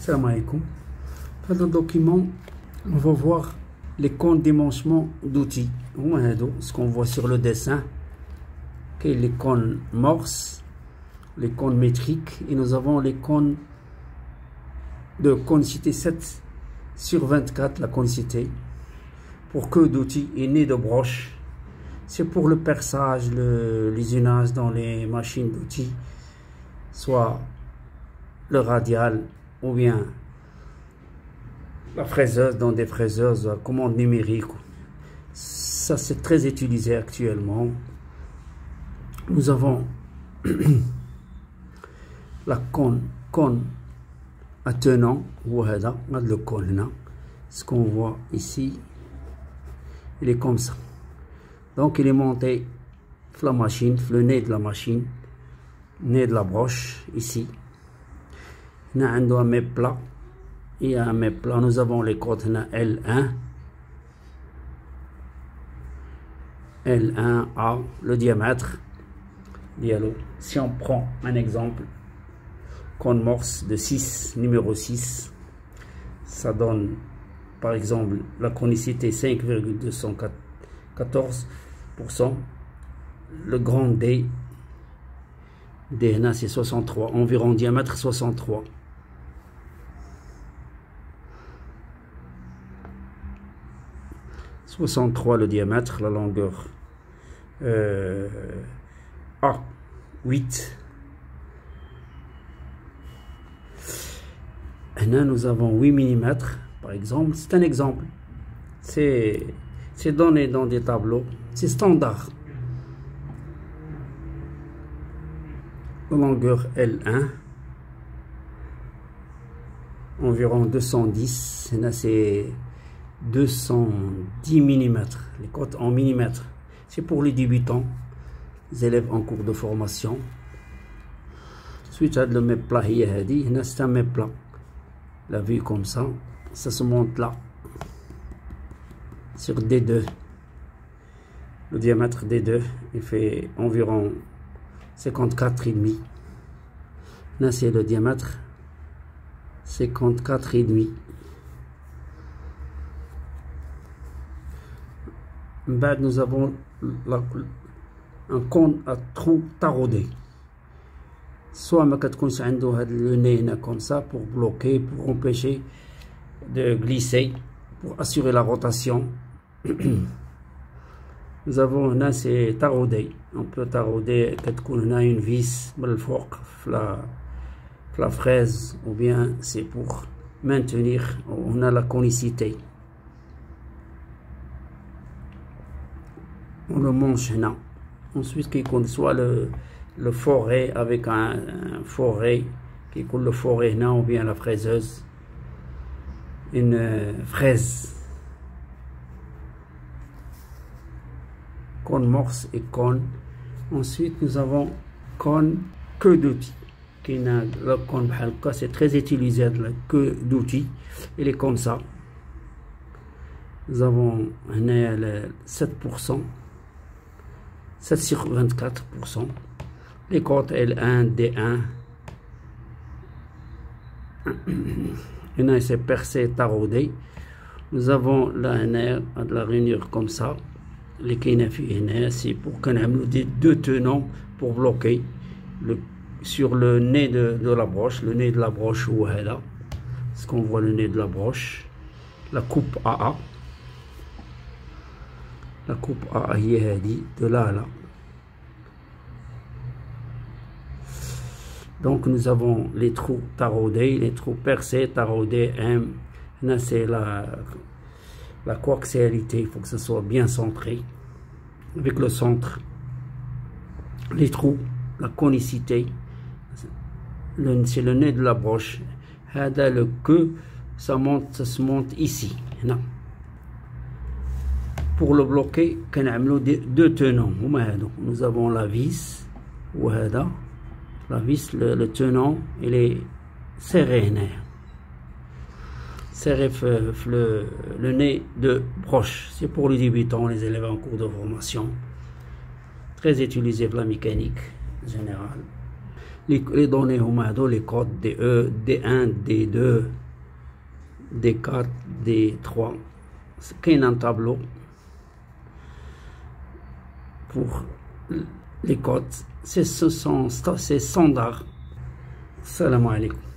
Salam alaikum. Dans le document, on va voir les cônes d'émancement d'outils. Ce qu'on voit sur le dessin, les cônes morse, les cônes métriques, et nous avons les cônes de conicité 7/24, la conicité, pour queue d'outils et nez de broche. C'est pour le perçage, l'usinage dans les machines d'outils, soit le radial ou bien la fraiseuse dans des fraiseuses à commande numérique. Ça, c'est très utilisé actuellement. Nous avons la cône à tenant, voilà, le cône là. Ce qu'on voit ici, il est comme ça. Donc il est monté la machine, le nez de la machine, nez de la broche ici. On a un mets plat. Il y a un mets plat. Nous avons les cônes L1, L1A, le diamètre. Si on prend un exemple, cône morse de 6, numéro 6, ça donne par exemple la conicité 5,214%. Le grand D, c'est 63, environ diamètre 63. Le diamètre, la longueur A8. Et là, nous avons 8 mm, par exemple. C'est un exemple. C'est donné dans des tableaux. C'est standard. La longueur L1, environ 210. Et là, c'est 210 mm. Les côtes en millimètres. C'est pour les débutants, les élèves en cours de formation. Ensuite, le mets plat, c'est un mets plat. La vue comme ça, ça se monte là, sur D2. Le diamètre D2, il fait environ 54,5. Là, c'est le diamètre 54,5. Nous avons un cône à trou taraudé. Soit le nez comme ça pour bloquer, pour empêcher de glisser, pour assurer la rotation. Nous avons là, c'est taraudé. On peut tarauder on a une vis, la fraise, ou bien c'est pour maintenir, on a la conicité. On le mange là. Ensuite, qui compte soit le forêt avec un forêt, qui compte le forêt là, ou bien la fraiseuse, une fraise. Cône morse et cône. Ensuite, nous avons cône queue d'outil. Le cône, c'est très utilisé, la queue d'outil. Il est comme ça. Nous avons un 7%. 7/24%. Les côtes L1, D1. Et là, c'est percé, taraudé. Nous avons là de la rainure comme ça. Les kénafi, c'est pour qu'on ait deux tenants pour bloquer sur le nez de la broche. Le nez de la broche, où est là. Ce qu'on voit, le nez de la broche. La coupe AA. La coupe AA, de là à là. Donc nous avons les trous taraudés, les trous percés, taraudés, M. Là c'est la coaxialité, il faut que ce soit bien centré. Avec le centre, les trous, la conicité, c'est le nez de la broche. Le queue, ça se monte ici. Là. Pour le bloquer, on a deux tenants. Nous avons la vis, la vis, le tenant, il est serré. Serré le nez de broche. C'est pour les débutants, les élèves en cours de formation. Très utilisé pour la mécanique générale. les données هما هادو les codes D1 D1 D2 D4 D3 كاين un tableau pour les codes c'est standard. Salam alaikum.